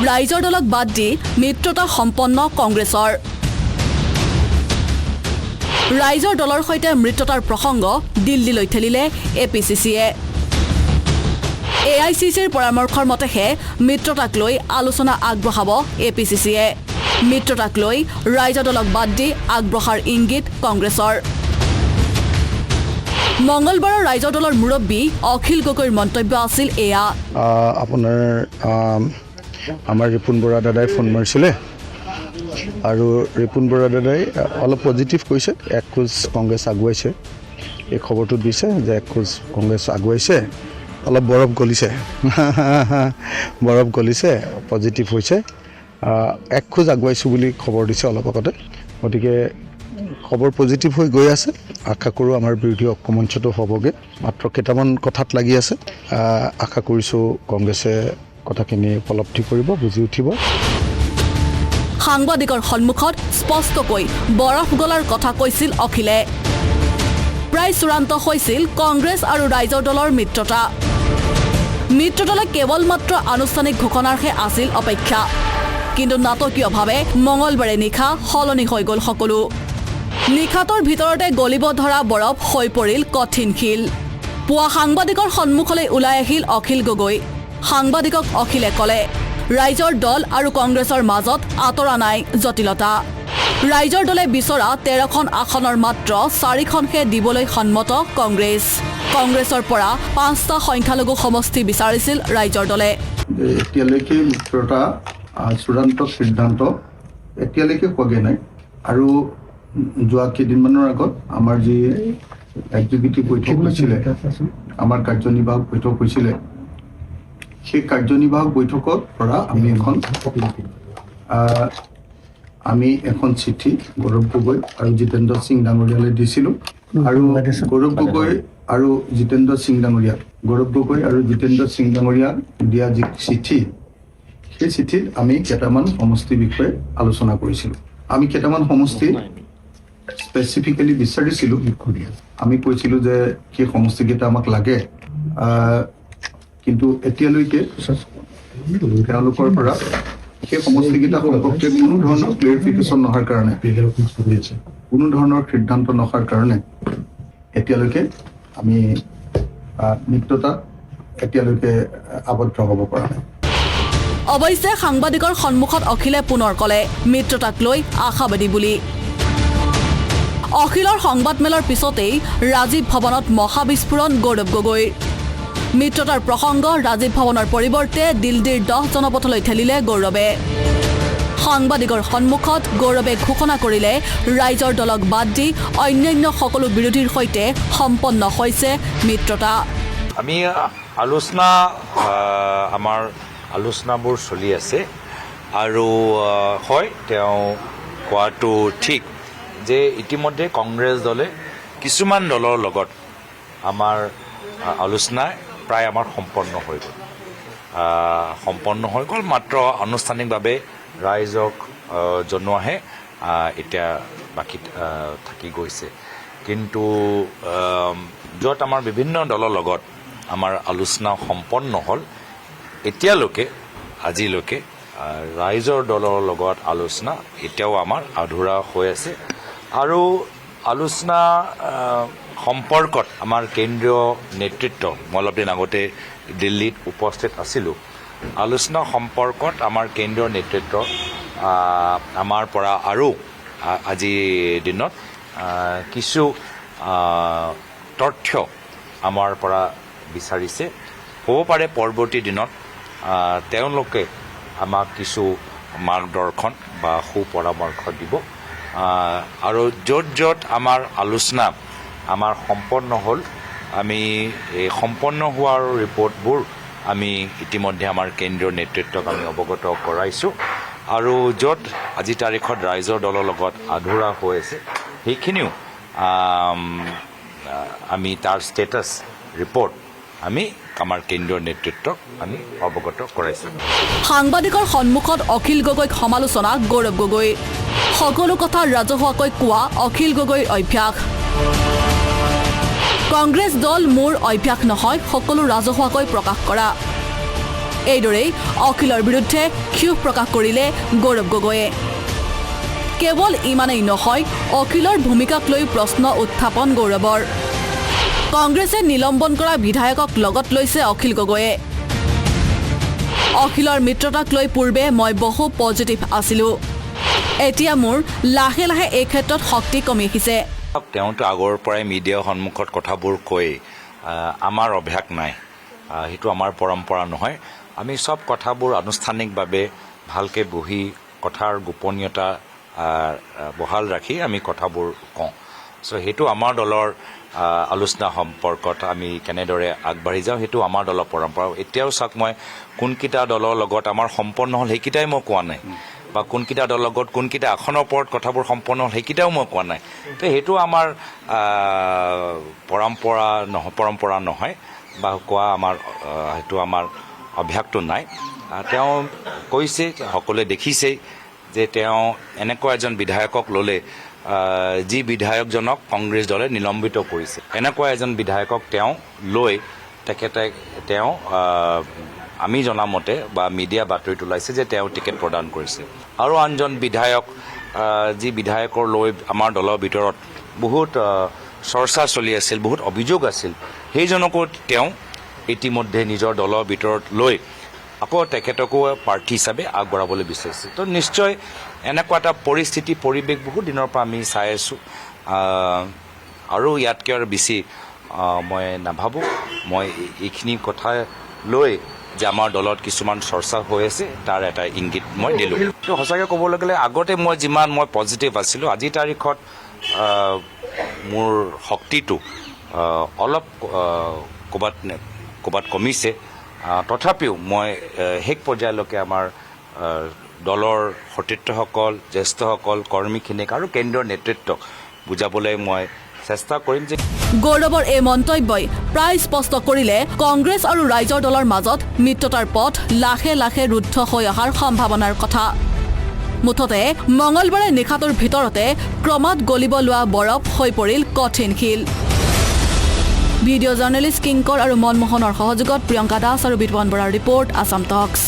ৰাইজৰ দলক বাদ দি মিত্ৰতা সম্পন্ন কংগ্ৰেছৰ ৰাইজৰ দলৰ সৈতে মিত্ৰতাৰ প্ৰসংগ দিল্লীলৈ ঠেলিলে এপিচিচিয়ে এআইচিচিৰ পৰামৰ্শৰ মতেহে মিত্ৰতাক লৈ আলোচনা আগবঢ়াব এপিচিচিয়ে মিত্ৰতাক লৈ ৰাইজৰ দলক বাদ দি আগবঢ়াৰ ইংগিত কংগ্ৰেছৰ মঙ্গলবাৰৰ ৰাইজৰ দলৰ মুৰব্বী অখিল গগৈৰ মন্তব্য আছিল এয়া আপোনাৰ আমাৰ ৰিপুন বৰা দাদাই ফোন মাৰিছিলে আৰু ৰিপুন বৰা দাদাই অলপ পজিটিভ কৈছে এক খোজ কংগ্ৰেছ আগুৱাইছে এই খবৰটো দিছে যে এক খোজ কংগ্ৰেছ আগুৱাইছে অলপ বৰফ গলিছে পজিটিভ হৈছে এক খোজ আগুৱাইছোঁ বুলি খবৰ দিছে অলপ আগতে গতিকে খবৰ পজিটিভ হৈ গৈ আছে আশা কৰোঁ আমাৰ বিৰোধী ঐক্যমঞ্চটো হ'বগৈ মাত্ৰ কেইটামান কথাত লাগি আছে আশা কৰিছোঁ কংগ্ৰেছে কথাখিনি উপলব্ধি কৰিব বুজি উঠিব সাংবাদিকৰ সন্মুখত স্পষ্টকৈ বৰফ গলাৰ কথা কৈছিল অখিলে প্ৰায় চূড়ান্ত হৈছিল কংগ্ৰেছ আৰু ৰাইজৰ দলৰ মিত্ৰতালৈ কেৱল মাত্ৰ আনুষ্ঠানিক ঘোষণাৰহে আছিল অপেক্ষা কিন্তু নাটকীয়ভাৱে মঙলবাৰে নিশা সলনি হৈ গ'ল সকলো নিশাটোৰ ভিতৰতে গলিব ধৰা বৰফ হৈ পৰিল কঠিন শিল পুৱা সাংবাদিকৰ সন্মুখলৈ ওলাই আহিল অখিল গগৈ সাংবাদিকক অখিলে ক'লে ৰাইজৰ দল আৰু কংগ্ৰেছৰ মাজত আঁতৰা নাই জটিলতা ৰাইজৰ দলে বিচৰা 13খন আসনৰ মাত্ৰ 4খনহে দিবলৈ সন্মত কংগ্ৰেছৰ পৰা 5টা সংখ্যালঘু সমষ্টি বিচাৰিছিল ৰাইজৰ দলে এতিয়ালৈকে মিত্ৰতা চূড়ান্ত সিদ্ধান্ত এতিয়ালৈকে হোৱাগৈ নাই আৰু যোৱা কেইদিনমানৰ আগত আমাৰ যি এক্সিকিউটিভ বৈঠক হৈছিলে আমাৰ কাৰ্যনিৰ্বাহক বৈঠক হৈছিলে সেই কাৰ্যনিৰ্বাহক বৈঠকৰ পৰা আমি এখন চিঠি গৌৰৱ গগৈ আৰু জিতেন্দ্ৰ সিং ডাঙৰীয়ালৈ দিছিলোঁ আৰু গৌৰৱ গগৈ আৰু জিতেন্দ্ৰ সিং ডাঙৰীয়া দিয়া যি চিঠি সেই চিঠিত আমি কেইটামান সমষ্টিৰ বিষয়ে আলোচনা কৰিছিলোঁ আমি কেইটামান সমষ্টি স্পেচিফিকেলি বিচাৰিছিলোঁ আমি কৈছিলোঁ যে সেই সমষ্টিকেইটা আমাক লাগে কিন্তু এতিয়ালৈকে তেওঁলোকৰ পৰা সেই সমষ্টিকেইটা সম্পৰ্কে কোনো ধৰণৰ ক্লিয়াৰিফিকেশ্যন নোহোৱাৰ কাৰণে কোনো ধৰণৰ সিদ্ধান্ত নোহোৱাৰ কাৰণে এতিয়ালৈকে আমি মিত্ৰতাত এতিয়ালৈকে আবদ্ধ হ'ব পৰা নাই অৱশ্যে সাংবাদিকৰ সন্মুখত অখিলে পুনৰ ক'লে মিত্ৰতাক লৈ আশাবাদী বুলি অখিলৰ সংবাদমেলৰ পিছতেই ৰাজীৱ ভৱনত মহাবিস্ফোৰণ গৌৰৱ গগৈৰ মিত্ৰতাৰ প্ৰসংগ ৰাজীৱ ভৱনৰ পৰিৱৰ্তে দিল্লীৰ 10 জনপথলৈ ঠেলিলে গৌৰৱে সাংবাদিকৰ সন্মুখত গৌৰৱে ঘোষণা কৰিলে ৰাইজৰ দলক বাদ দি অন্যান্য সকলো বিৰোধীৰ সৈতে সম্পন্ন হৈছে মিত্ৰতা আমি আমাৰ আলোচনাবোৰ চলি আছে আৰু হয় তেওঁ কোৱাটো ঠিক যে ইতিমধ্যে কংগ্ৰেছ দলে কিছুমান দলৰ লগত আমাৰ আলোচনা প্ৰায় আমাৰ সম্পন্ন হৈ গ'ল মাত্ৰ আনুষ্ঠানিকভাৱে ৰাইজক জনোৱাহে এতিয়া বাকী থাকি গৈছে কিন্তু য'ত আমাৰ বিভিন্ন দলৰ লগত আমাৰ আলোচনা সম্পন্ন হ'ল এতিয়ালৈকে আজিলৈকে ৰাইজৰ দলৰ লগত আলোচনা এতিয়াও আমাৰ আধৰুৱা হৈ আছে আৰু আলোচনা সম্পৰ্কত আমাৰ কেন্দ্ৰীয় নেতৃত্ব মই অলপ দিন আগতে দিল্লীত উপস্থিত আছিলোঁ আলোচনা সম্পৰ্কত আমাৰ কেন্দ্ৰীয় নেতৃত্ব আমাৰ পৰা আৰু আজিৰ দিনত কিছু তথ্য আমাৰ পৰা বিচাৰিছে হ'ব পাৰে পৰৱৰ্তী দিনত তেওঁলোকে আমাক কিছু মাৰ্গদৰ্শন বা সুপৰামৰ্শ দিব আৰু য'ত আমাৰ আলোচনা আমাৰ সম্পন্ন হ'ল আমি এই সম্পন্ন হোৱাৰ ৰিপৰ্টবোৰ আমি ইতিমধ্যে আমাৰ কেন্দ্ৰীয় নেতৃত্বক আমি অৱগত কৰাইছোঁ আৰু য'ত আজি তাৰিখত ৰাইজৰ দলৰ লগত আধৰুৱা হৈ আছে সেইখিনিও আমি তাৰ ষ্টেটাছ ৰিপৰ্ট আমি আমাৰ কেন্দ্ৰীয় নেতৃত্বক আমি অৱগত কৰাইছোঁ সাংবাদিকৰ সন্মুখত অখিল গগৈক সমালোচনা গৌৰৱ গগৈ সকলো কথা ৰাজহুৱাকৈ কোৱা অখিল গগৈৰ অভ্যাস কংগ্ৰেছ দল মোৰ অভ্যাস নহয় সকলো ৰাজহুৱাকৈ প্ৰকাশ কৰা এইদৰেই অখিলৰ বিৰুদ্ধে ক্ষোভ প্ৰকাশ কৰিলে গৌৰৱ গগৈয়ে। কেৱল ইমানেই নহয়, অখিলৰ ভূমিকাক লৈ প্ৰশ্ন উত্থাপন গৌৰৱৰ। কংগ্ৰেছে নিলম্বন কৰা বিধায়কক লগত লৈছে অখিল গগৈয়ে। অখিলৰ মিত্ৰতাক লৈ পূৰ্বে মই বহু পজিটিভ আছিলোঁ, এতিয়া মোৰ লাহে লাহে এই ক্ষেত্ৰত শক্তি কমি আহিছে। তেওঁতো আগৰ পৰাই মিডিয়াৰ সন্মুখত কথাবোৰ কৈ আমাৰ অভ্যাস নাই, সেইটো আমাৰ পৰম্পৰা নহয়। আমি চব কথাবোৰ আনুষ্ঠানিকভাৱে ভালকৈ বহি কথাৰ গোপনীয়তা বহাল ৰাখি আমি কথাবোৰ কওঁ। চ' সেইটো আমাৰ দলৰ আলোচনা সম্পৰ্কত আমি কেনেদৰে আগবাঢ়ি যাওঁ, সেইটো আমাৰ দলৰ পৰম্পৰা। এতিয়াও চাওক, মই কোনকেইটা দলৰ লগত আমাৰ সম্পন্ন হ'ল সেইকেইটাই মই কোৱা নাই, বা কোনকেইটা দলৰ লগত কোনকেইটা আসনৰ ওপৰত কথাবোৰ সম্পন্ন হ'ল সেইকেইটাও মই কোৱা নাই। তো সেইটো আমাৰ পৰম্পৰা নহয়, বা কোৱা আমাৰ সেইটো আমাৰ অভ্যাসটো নাই। তেওঁ কৈছে, সকলোৱে দেখিছেই যে তেওঁ এনেকুৱা এজন বিধায়কক ল'লে যি বিধায়কজনক কংগ্ৰেছ দলে নিলম্বিত কৰিছে। এনেকুৱা এজন বিধায়কক তেওঁ লৈ তেওঁ আমি জনামতে বা মিডিয়া বাতৰিত ওলাইছে যে তেওঁ টিকেট প্ৰদান কৰিছে। আৰু আনজন বিধায়ক, যি বিধায়কৰ লৈ আমাৰ দলৰ ভিতৰত বহুত চৰ্চা চলি আছিল, বহুত অভিযোগ আছিল, সেইজনকো তেওঁ ইতিমধ্যে নিজৰ দলৰ ভিতৰত লৈ আকৌ তেখেতকো প্ৰাৰ্থী হিচাপে আগবঢ়াবলৈ বিচাৰিছে। তো নিশ্চয় এনেকুৱা এটা পৰিৱেশ বহুত দিনৰ পৰা আমি চাই আছোঁ, আৰু ইয়াতকৈ আৰু বেছি মই নাভাবোঁ। মই এইখিনি কথা লৈ যে আমাৰ দলত কিছুমান চৰ্চা হৈ আছে, তাৰ এটা ইংগিত মই দিলোঁ। তো সঁচাকৈ ক'বলৈ গ'লে আগতে যিমান মই পজিটিভ আছিলোঁ, আজিৰ তাৰিখত মোৰ শক্তিটো অলপ ক'ৰবাত কমিছে। তথাপিও মই শেষ পৰ্যায়লৈকে আমাৰ দলৰ সতীৰ্থসকল, জ্যেষ্ঠসকল, কৰ্মীখিনিক আৰু কেন্দ্ৰীয় নেতৃত্বক বুজাবলৈ মই চেষ্টা কৰিম যে গৌৰৱৰ এই মন্তব্যই প্ৰায় স্পষ্ট কৰিলে কংগ্ৰেছ আৰু ৰাইজৰ দলৰ মাজত মিত্ৰতাৰ পথ লাহে লাহে ৰুদ্ধ হৈ অহাৰ সম্ভাৱনাৰ কথা। মুঠতে মঙলবাৰে নিশাটোৰ ভিতৰতে ক্ৰমাৎ গলিব লোৱা বৰফ হৈ পৰিল কঠিন শিল। ভিডিঅ' জাৰ্নেলিষ্ট কিংকৰ আৰু মনমোহনৰ সহযোগত প্ৰিয়ংকা দাস আৰু বিতৱন বৰাৰ ৰিপৰ্ট, আছাম টক্স।